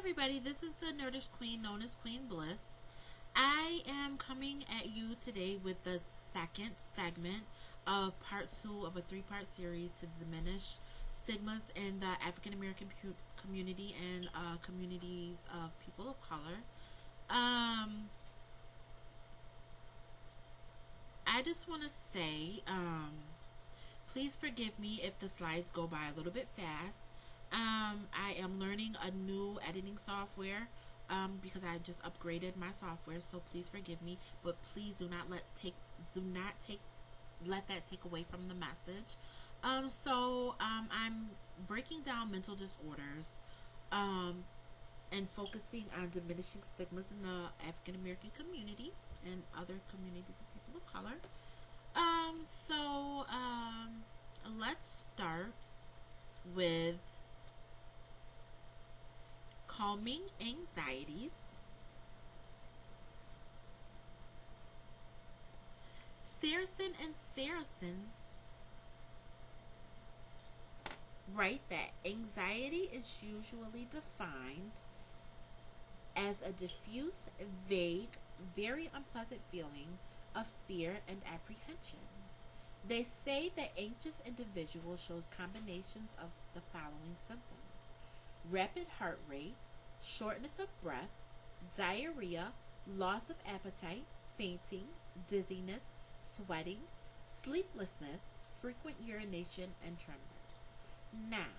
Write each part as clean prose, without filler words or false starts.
everybody, this is the Nerdish Queen known as Queen Bliss. I am coming at you today with the second segment of part 2 of a 3-part series to diminish stigmas in the African American community and communities of people of color. I just want to say, please forgive me if the slides go by a little bit fast. I am learning a new editing software because I just upgraded my software, so please forgive me. But please do not let that take away from the message. I'm breaking down mental disorders and focusing on diminishing stigmas in the African American community and other communities of people of color. Let's start with calming anxieties. Saracen write that anxiety is usually defined as a diffuse, vague, very unpleasant feeling of fear and apprehension. They say that anxious individuals shows combinations of the following symptoms: rapid heart rate, shortness of breath, diarrhea, loss of appetite, fainting, dizziness, sweating, sleeplessness, frequent urination, and tremors. Now,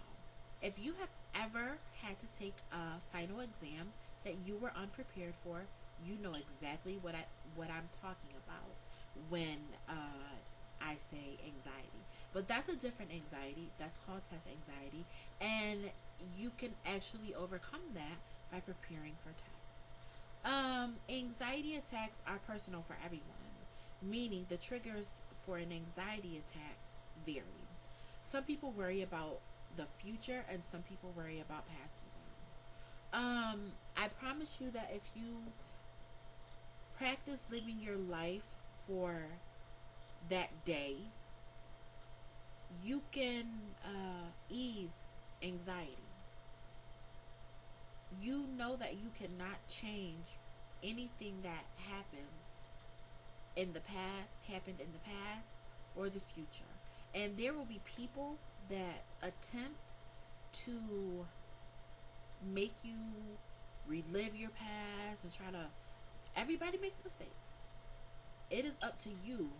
if you have ever had to take a final exam that you were unprepared for, you know exactly what I'm talking about when I say anxiety. But that's a different anxiety. That's called test anxiety, and you can actually overcome that by preparing for tests. Anxiety attacks are personal for everyone, meaning the triggers for an anxiety attack vary. Some people worry about the future, and some people worry about past events. I promise you that if you practice living your life for that day, you can ease anxiety. You know that you cannot change anything that happened in the past or the future. And there will be people that attempt to make you relive your past and try to. Everybody makes mistakes. It is up to you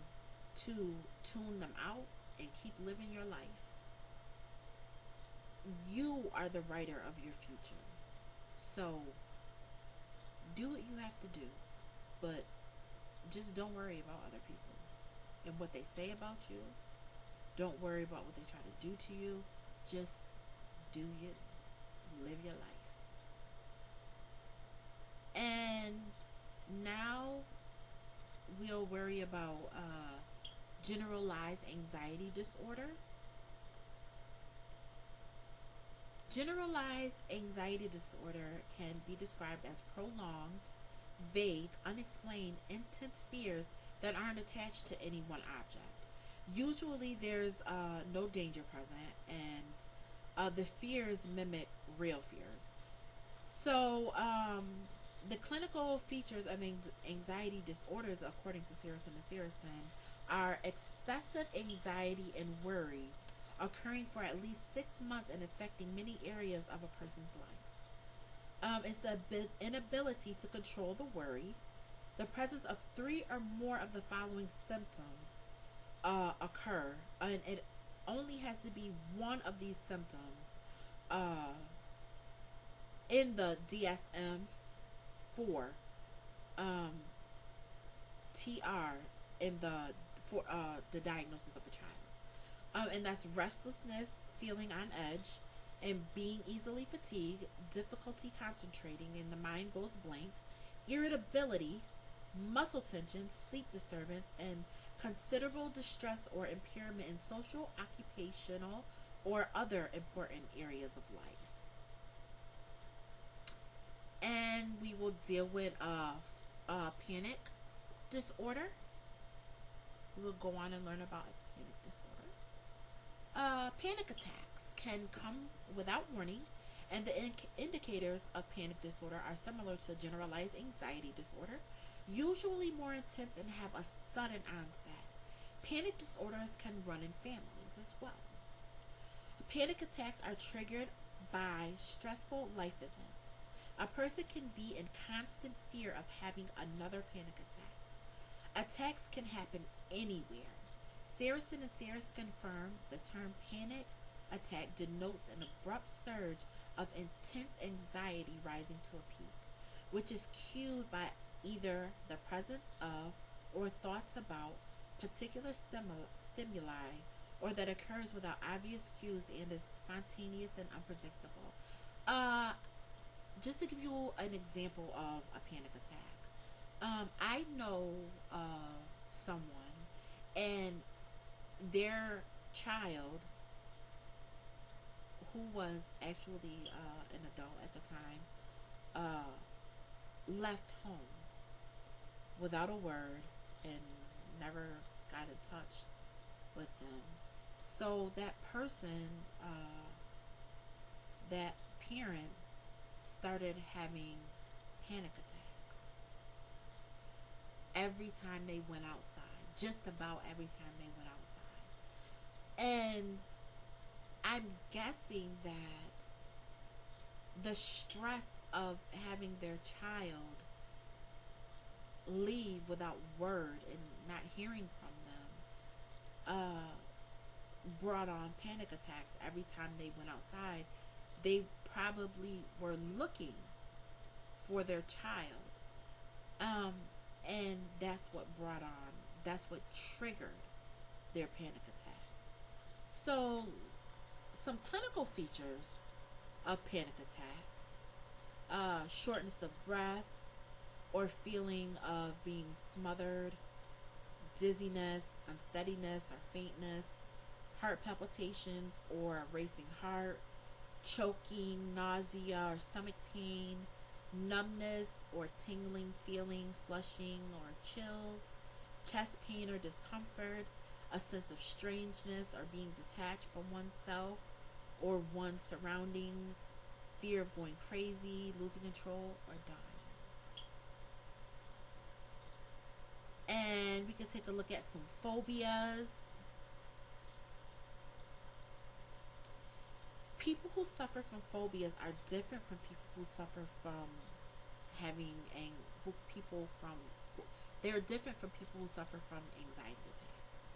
to tune them out and keep living your life. You are the writer of your future. So do what you have to do, but just don't worry about other people and what they say about you. Don't worry about what they try to do to you. Just do it. Live your life. And now we'll worry about generalized anxiety disorder. Generalized anxiety disorder can be described as prolonged, vague, unexplained, intense fears that aren't attached to any one object. Usually there's no danger present, and the fears mimic real fears. So, the clinical features of anxiety disorders, according to Saracen, are excessive anxiety and worry occurring for at least 6 months and affecting many areas of a person's life. It's the inability to control the worry, the presence of 3 or more of the following symptoms occur, and it only has to be one of these symptoms in the DSM-4 TR in the diagnosis of a child. And that's restlessness, feeling on edge, and being easily fatigued, difficulty concentrating, and the mind goes blank, irritability, muscle tension, sleep disturbance, and considerable distress or impairment in social, occupational, or other important areas of life. And we will deal with panic disorder. We will go on and learn about panic disorder. Panic attacks can come without warning And the indicators of panic disorder are similar to generalized anxiety disorder, usually more intense and have a sudden onset. Panic disorders can run in families as well. Panic attacks are triggered by stressful life events. A person can be in constant fear of having another panic attack. Attacks can happen anywhere. Saracen and Saracen confirm the term panic attack denotes an abrupt surge of intense anxiety rising to a peak, which is cued by either the presence of or thoughts about particular stimuli, or that occurs without obvious cues and is spontaneous and unpredictable. Uh, just to give you an example of a panic attack, I know someone, and their child, who was actually an adult at the time, left home without a word and never got in touch with them. So that person, that parent, started having panic attacks every time they went outside. Just about every time they went outside. And I'm guessing that the stress of having their child leave without word and not hearing from them brought on panic attacks every time they went outside. They probably were looking for their child. And that's what triggered their panic attacks. So, some clinical features of panic attacks: shortness of breath or feeling of being smothered, dizziness, unsteadiness or faintness, heart palpitations or racing heart, choking, nausea or stomach pain, numbness or tingling feeling, flushing or chills, chest pain or discomfort, a sense of strangeness or being detached from oneself or one's surroundings, fear of going crazy, losing control, or dying. And we can take a look at some phobias. People who suffer from phobias are different from people who suffer from having they're different from people who suffer from anxiety attacks.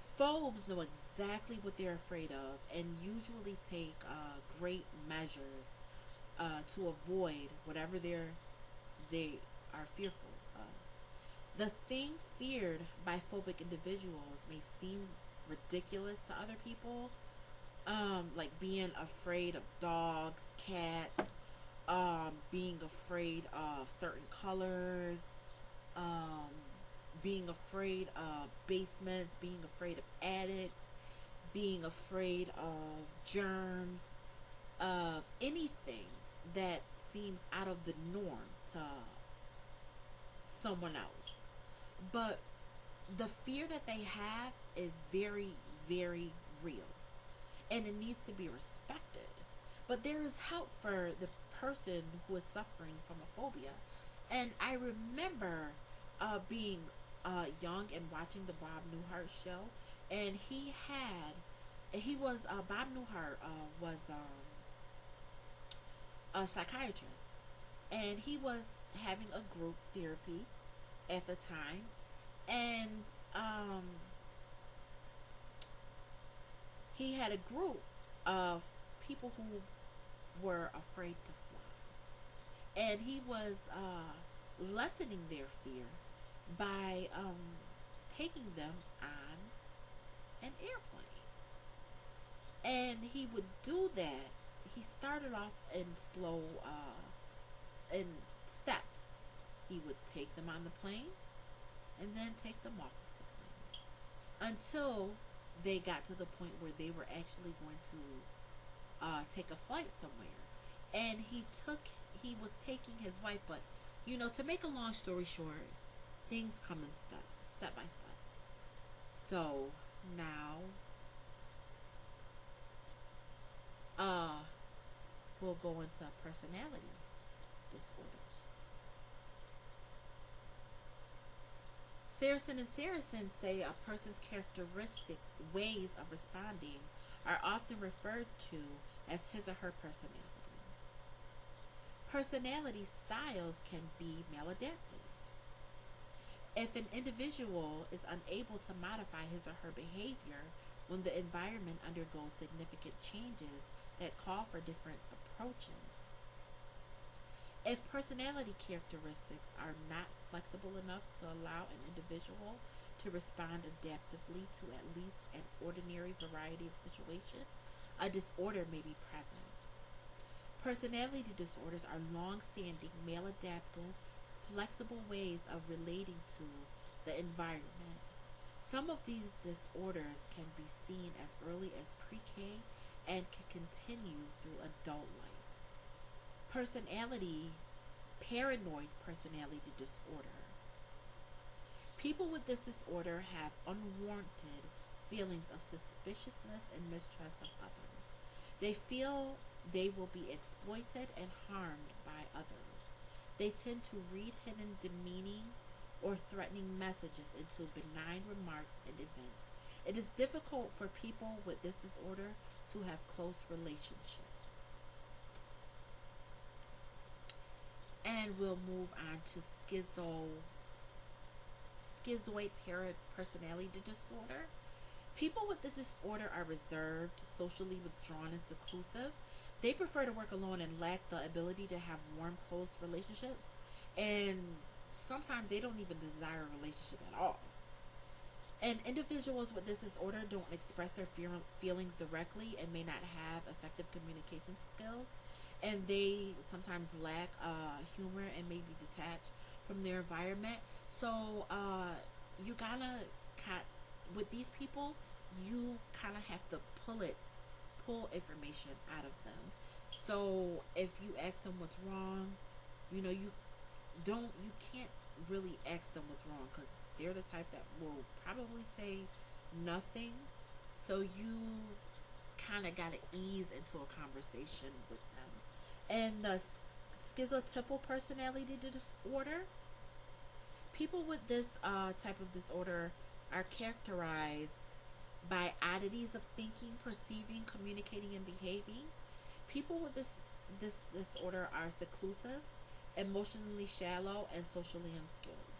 Phobes know exactly what they're afraid of and usually take great measures to avoid whatever they are fearful of. The thing feared by phobic individuals may seem ridiculous to other people, like being afraid of dogs, cats, being afraid of certain colors, being afraid of basements, being afraid of attics, being afraid of germs, of anything that seems out of the norm to someone else. But the fear that they have is very, very real, and it needs to be respected. But there is help for the person who is suffering from a phobia. And I remember being young and watching the Bob Newhart show, and Bob Newhart was a psychiatrist, and he was having a group therapy at the time, and he had a group of people who were afraid to fly, and he was lessening their fear by taking them on an airplane. And he would do that. He started off in in steps. He would take them on the plane and then take them off of the plane until they got to the point where they were actually going to take a flight somewhere. And he was taking his wife, but to make a long story short, things come in steps, step by step. So now we'll go into personality disorders. Saracen and Saracen say a person's characteristic ways of responding are often referred to as his or her personality. Personality styles can be maladaptive. If an individual is unable to modify his or her behavior when the environment undergoes significant changes that call for different approaches. If personality characteristics are not flexible enough to allow an individual to respond adaptively to at least an ordinary variety of situations, a disorder may be present. Personality disorders are long-standing, maladaptive, flexible ways of relating to the environment. Some of these disorders can be seen as early as pre-K and can continue through adult life. Paranoid personality disorder. People with this disorder have unwarranted feelings of suspiciousness and mistrust of others. They feel they will be exploited and harmed by others. They tend to read hidden demeaning or threatening messages into benign remarks and events. It is difficult for people with this disorder to have close relationships. And we'll move on to schizoid personality disorder. People with this disorder are reserved, socially withdrawn, and seclusive. They prefer to work alone and lack the ability to have warm, close relationships. And sometimes they don't even desire a relationship at all. And individuals with this disorder don't express their feelings directly and may not have effective communication skills. And they sometimes lack humor and may be detached from their environment. So you gotta with these people, you kind of have to pull information out of them. So if you ask them what's wrong, you can't really ask them what's wrong because they're the type that will probably say nothing. So you kind of got to ease into a conversation with them. And the schizotypal personality disorder. People with this type of disorder are characterized by oddities of thinking, perceiving, communicating, and behaving. People with this disorder are seclusive, emotionally shallow, and socially unskilled.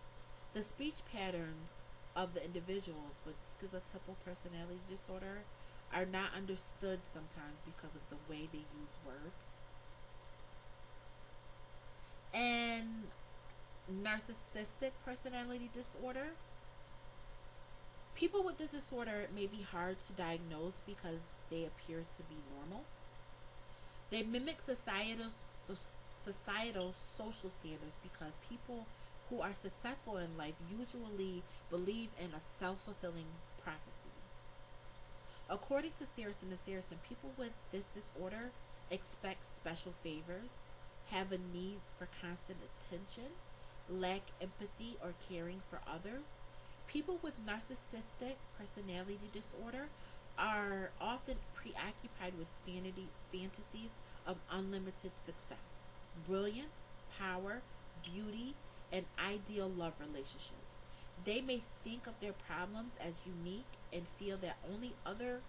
The speech patterns of the individuals with schizotypal personality disorder are not understood sometimes because of the way they use words. And narcissistic personality disorder. People with this disorder may be hard to diagnose because they appear to be normal. They mimic societal social standards because people who are successful in life usually believe in a self-fulfilling prophecy. According to Saracen and Saracen, people with this disorder expect special favors, have a need for constant attention, lack empathy or caring for others. People with narcissistic personality disorder are often preoccupied with fantasies of unlimited success, brilliance, power, beauty, and ideal love relationships. They may think of their problems as unique and feel that only other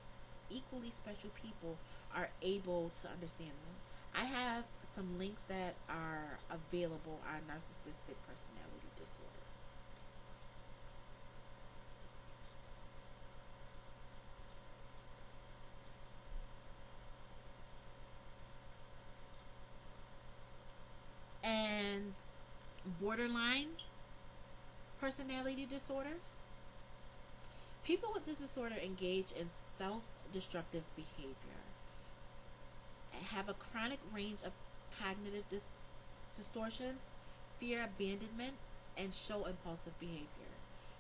equally special people are able to understand them. I have some links that are available on narcissistic personality disorders. And borderline personality disorders. People with this disorder engage in self-destructive behavior, have a chronic range of cognitive distortions, fear abandonment, and show impulsive behavior.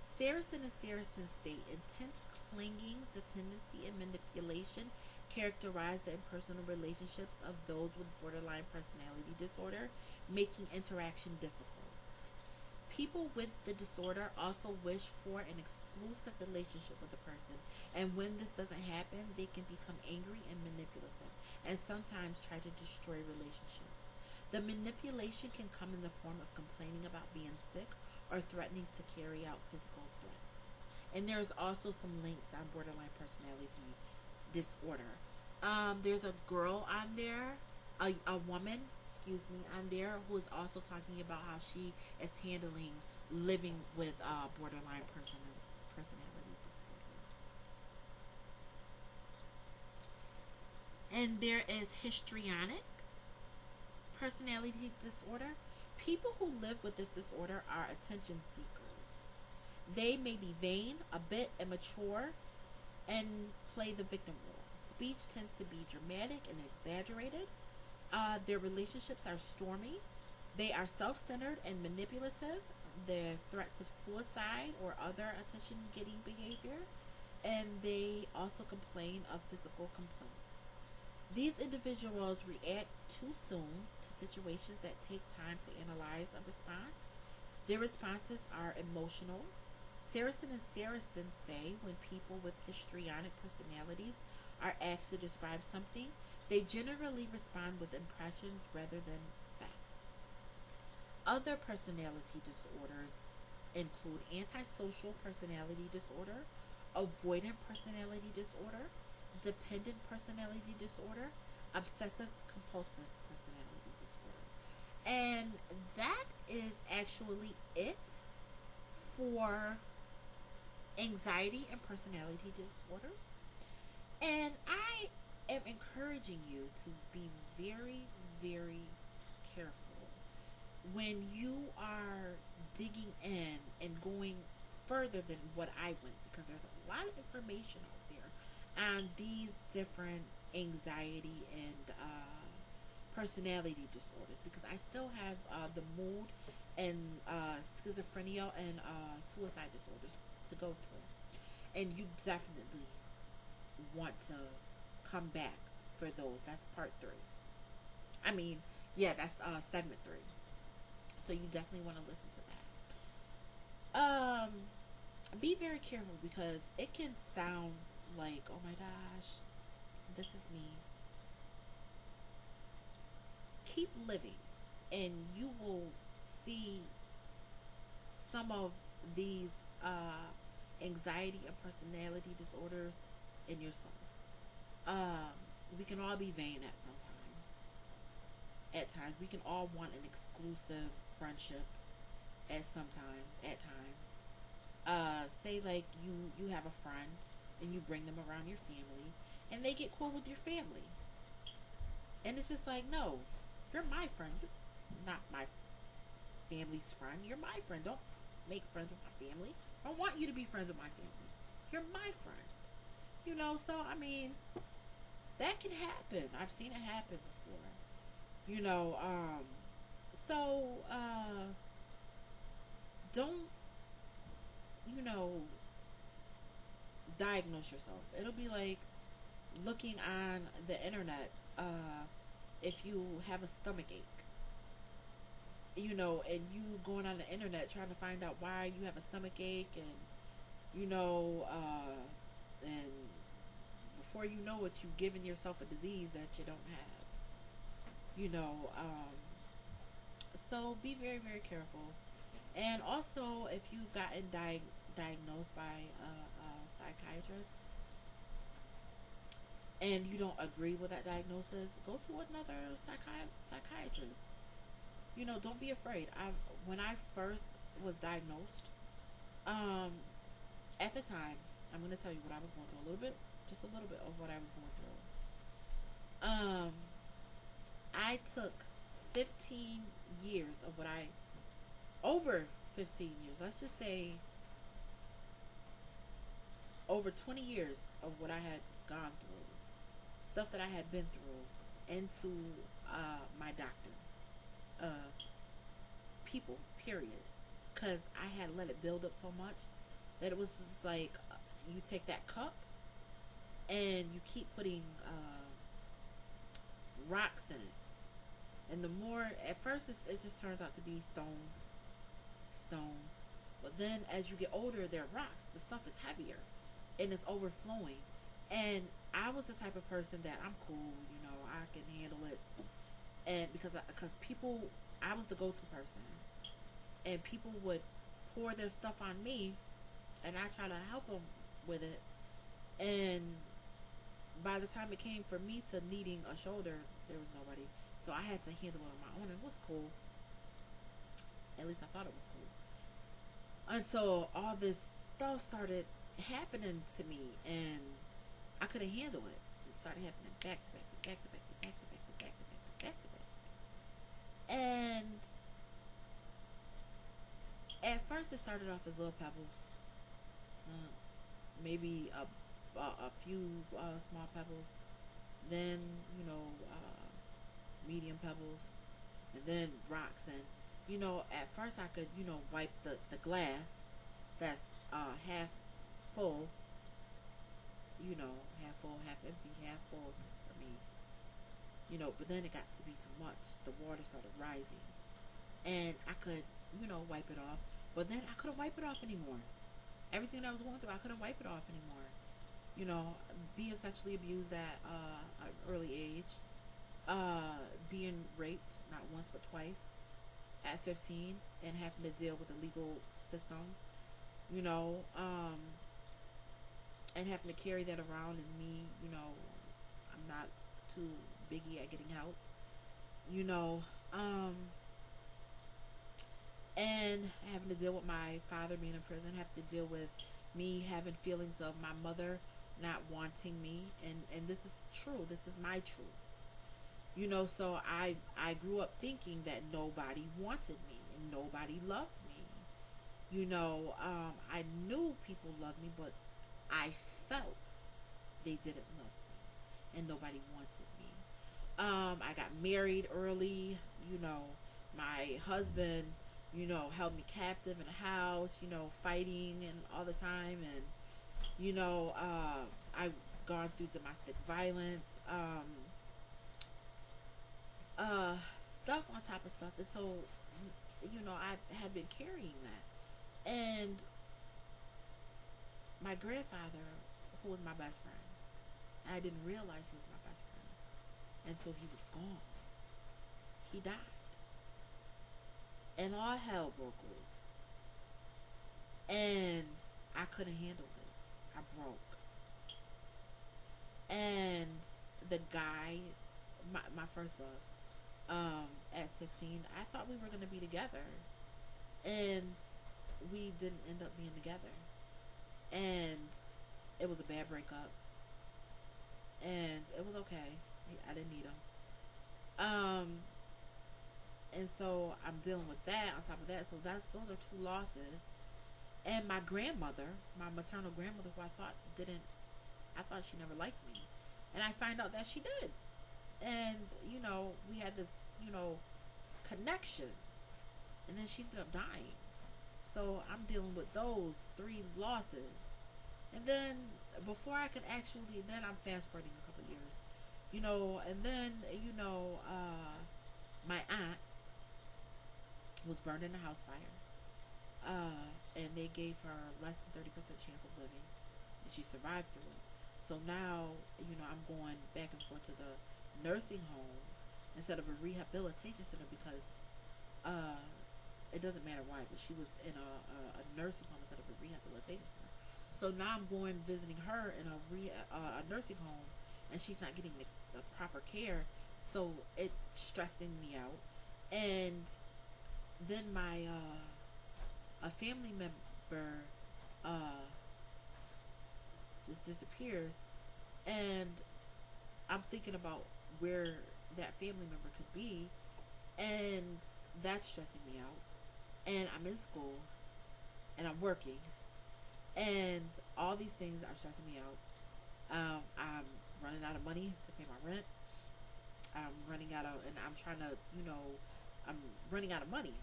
Saracen and Saracen state intense clinging, dependency, and manipulation characterize the impersonal relationships of those with borderline personality disorder, making interaction difficult. People with the disorder also wish for an exclusive relationship with a person, and when this doesn't happen, they can become angry and manipulative. and sometimes try to destroy relationships. The manipulation can come in the form of complaining about being sick or threatening to carry out physical threats. And there's also some links on borderline personality disorder. There's a girl on there, a woman, excuse me, on there who is also talking about how she is handling living with borderline personality disorder. And there is histrionic personality disorder. People who live with this disorder are attention seekers. They may be vain, a bit immature, and play the victim role. Speech tends to be dramatic and exaggerated. Their relationships are stormy. They are self-centered and manipulative. Their threats of suicide or other attention-getting behavior. And they also complain of physical complaints. These individuals react too soon to situations that take time to analyze a response. Their responses are emotional. Saracen and Saracen say when people with histrionic personalities are asked to describe something, they generally respond with impressions rather than facts. Other personality disorders include antisocial personality disorder, avoidant personality disorder, dependent personality disorder, obsessive compulsive personality disorder. And that is actually it for anxiety and personality disorders. And I am encouraging you to be very, very careful when you are digging in and going further than what I went, because there's a lot of information out there on these different anxiety and personality disorders, because I still have the mood and schizophrenia and suicide disorders to go through, and you definitely want to come back for those. That's part 3. I mean, yeah, that's segment 3. So you definitely want to listen to that. Be very careful, because it can sound like, oh my gosh, this is me. Keep living, and you will see some of these anxiety and personality disorders in yourself. We can all be vain at sometimes. At times, we can all want an exclusive friendship. At times, say like you have a friend and you bring them around your family, and they get cool with your family, and it's just like, no, you're my friend. You're not my family's friend. You're my friend. Don't make friends with my family. I don't want you to be friends with my family. You're my friend. So I mean, that can happen. I've seen it happen before. So don't, diagnose yourself. It'll be like looking on the internet, if you have a stomach ache, and you going on the internet trying to find out why you have a stomach ache, and and before you know it, you've given yourself a disease that you don't have. So be very, very careful. And also, if you've gotten diagnosed by a psychiatrist and you don't agree with that diagnosis, go to another psychiatrist. Don't be afraid. When I first was diagnosed, at the time, I'm going to tell you what I was going through just a little bit of what I was going through. I took 15 years of over 15 years, let's just say over 20 years of what I had gone through, stuff that I had been through, into my doctor, people, period. Because I had let it build up so much that it was just like, you take that cup and you keep putting rocks in it. And the more, at first it just turns out to be stones. But then as you get older, they're rocks. The stuff is heavier and it's overflowing. And I was the type of person that I'm cool, I because people, I was the go-to person, and people would pour their stuff on me, and I try to help them with it, and by the time it came for me to needing a shoulder, there was nobody. So I had to handle it on my own, and it was cool. At least I thought it was cool. Until all this stuff started happening to me, and I couldn't handle it. It started happening back to back to back to back to back to back to back to back to back to back. And at first, it started off as little pebbles, maybe a few small pebbles. Then medium pebbles, and then rocks. And at first I could wipe the glass that's half full, half full, half empty, half full for me. But then it got to be too much. The water started rising, and I could wipe it off, but then I couldn't wipe it off anymore. Everything that I was going through, I couldn't wipe it off anymore. Being sexually abused at an early age, being raped not once but twice at 15, and having to deal with the legal system, and having to carry that around, and me, I'm not too biggie at getting help, and having to deal with my father being in prison, having to deal with me having feelings of my mother not wanting me, and this is true. This is my truth. So I grew up thinking that nobody wanted me and nobody loved me. I knew people loved me, but I felt they didn't love me and nobody wanted me. I got married early. My husband, held me captive in a house, fighting and all the time, and I've gone through domestic violence, stuff on top of stuff, and so I had been carrying that. And my grandfather, who was my best friend, I didn't realize he was my best friend until he was gone. He died, and all hell broke loose, and I couldn't handle it. I broke. And the guy, my first love, at 16, I thought we were going to be together, and we didn't end up being together, and it was a bad breakup, and it was okay. I didn't need him. And so I'm dealing with that on top of that. So those are two losses. And my grandmother, my maternal grandmother, who I thought she never liked me, and I find out that she did. And we had this connection, and then she ended up dying. So I'm dealing with those three losses, and then before I could actually, then I'm fast forwarding a couple of years, and then my aunt was burned in a house fire, and they gave her less than 30% chance of living, and she survived through it. So now, I'm going back and forth to the nursing home instead of a rehabilitation center, because it doesn't matter why, but she was in a nursing home instead of a rehabilitation center. So now I'm going visiting her in a nursing home, and she's not getting the proper care, so it's stressing me out. And then my a family member just disappears, and I'm thinking about where that family member could be, and that's stressing me out. And I'm in school, and I'm working, and all these things are stressing me out. I'm running out of money to pay my rent. I'm running out of, and I'm trying to, I'm running out of money,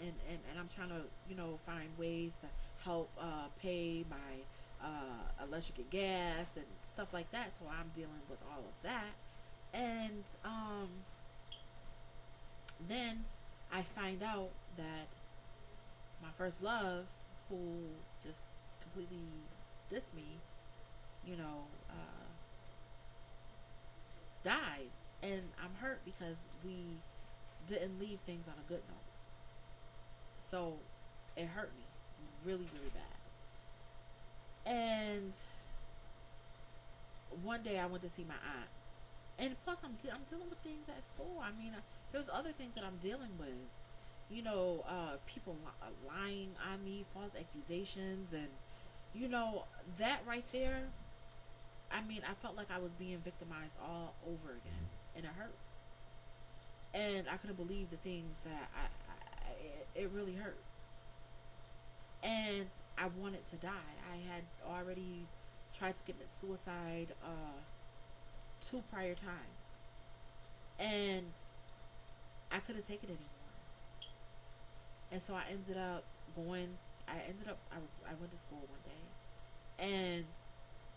and I'm trying to, find ways to help pay my electric and gas and stuff like that. So I'm dealing with all of that, and then I find out that my first love, who just completely dissed me, dies, and I'm hurt because we didn't leave things on a good note. So it hurt me really, really bad. And one day I went to see my aunt. And plus, I'm dealing with things at school. I mean, there's other things that I'm dealing with. People lying on me, false accusations, and that right there. I mean, I felt like I was being victimized all over again, and it hurt. And I couldn't believe the things that it really hurt. And I wanted to die. I had already tried to commit suicide 2 prior times, and I couldn't take it anymore. And so I ended up going. I went to school one day, and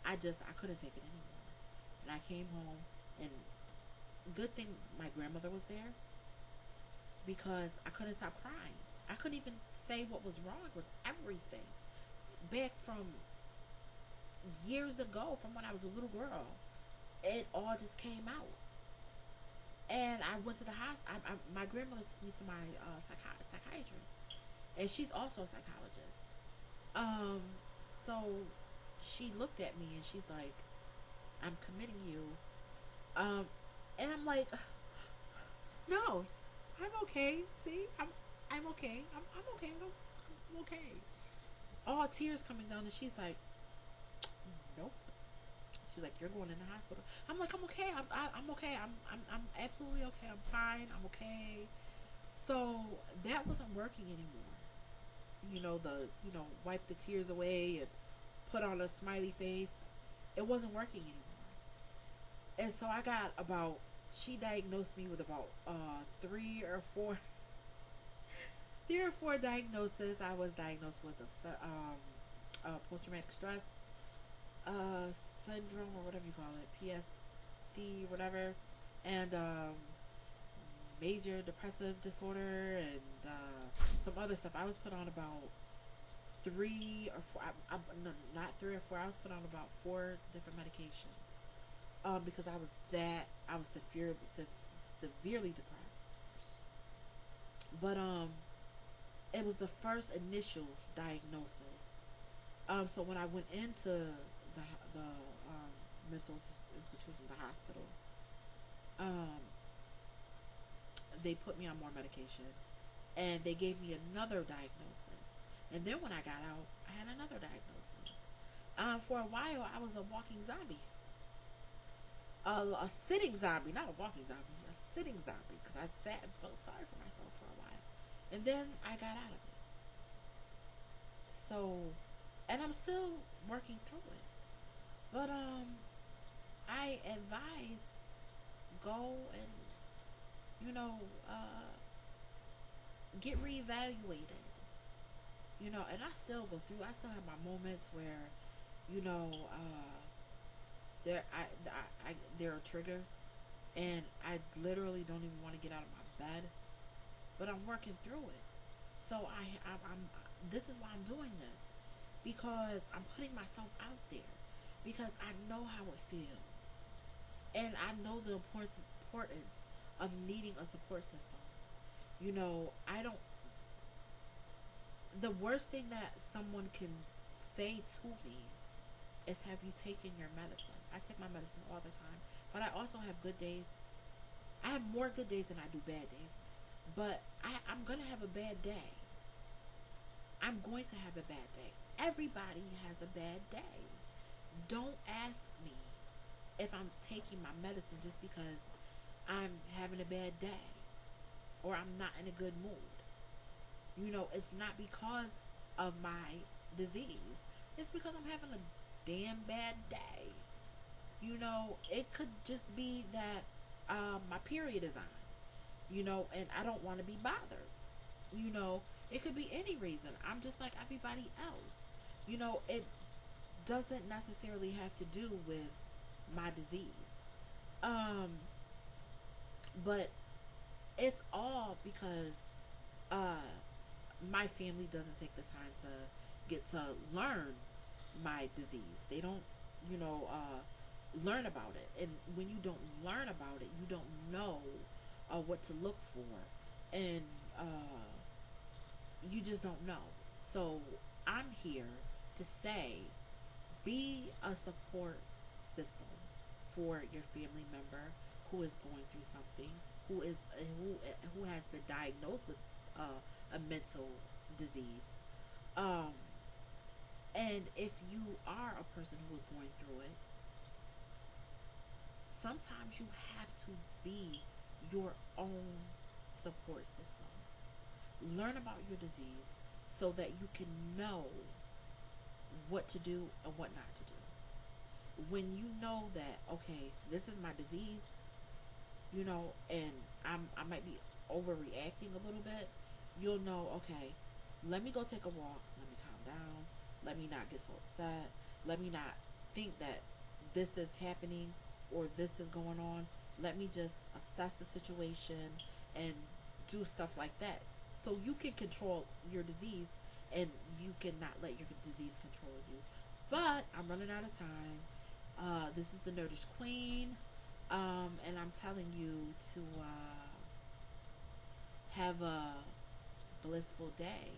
I couldn't take it anymore. And I came home, and good thing my grandmother was there, because I couldn't stop crying. I couldn't even say what was wrong. It was everything back from years ago, from when I was a little girl. It all just came out. And I went to the hospital. My grandmother took me to my psychiatrist, and she's also a psychologist. So she looked at me and she's like, "I'm committing you." And I'm like, "No, I'm okay. See, I'm okay. I'm okay. I'm okay." All tears coming down, and she's like, "Nope." She's like, "You're going in the hospital." I'm like, "I'm okay. I'm okay. I'm absolutely okay. I'm fine. I'm okay." So that wasn't working anymore. Wipe the tears away and put on a smiley face. It wasn't working anymore. And so I got about. She diagnosed me with about three or four, three or four diagnoses. I was diagnosed with post traumatic stress syndrome, or whatever you call it, PSD, whatever, and major depressive disorder, and some other stuff. I was put on about 3 or 4. No, not 3 or 4. I was put on about 4 different medications, because I was severely depressed. But it was the first initial diagnosis. So when I went into the mental institution, the hospital, um, they put me on more medication, and they gave me another diagnosis. And then when I got out, I had another diagnosis. For a while, I was a walking zombie, a sitting zombie, not a walking zombie, a sitting zombie, because I sat and felt sorry for myself for a while, and then I got out of it. So, and I'm still working through it. But I advise, go and you know get reevaluated. And I still go through. I still have my moments where you know there are triggers, and I literally don't even want to get out of my bed. But I'm working through it. So I'm this is why I'm doing this, because I'm putting myself out there, because I know how it feels, and I know the importance of needing a support system. I don't. The worst thing that someone can say to me is, "Have you taken your medicine?" I take my medicine all the time, but I also have good days. I have more good days than I do bad days, but I'm gonna have a bad day. I'm going to have a bad day. Everybody has a bad day. Don't ask me if I'm taking my medicine just because I'm having a bad day or I'm not in a good mood. It's not because of my disease. It's because I'm having a damn bad day. It could just be that my period is on, and I don't want to be bothered. It could be any reason. I'm just like everybody else. It doesn't necessarily have to do with my disease. Um, but it's all because my family doesn't take the time to get to learn my disease. They don't, learn about it. And when you don't learn about it, you don't know what to look for, and you just don't know. So I'm here to say, be a support system for your family member who is going through something, who has been diagnosed with a mental disease. Um, and if you are a person who is going through it, sometimes you have to be your own support system. Learn about your disease so that you can know what to do and what not to do. When you know that, okay, this is my disease, and I might be overreacting a little bit, you'll know, okay, let me go take a walk, let me calm down, let me not get so upset, let me not think that this is happening or this is going on. Let me just assess the situation and do stuff like that. So you can control your disease and you cannot let your disease control you. But I'm running out of time. This is the Nerdish Queen. And I'm telling you to have a blissful day.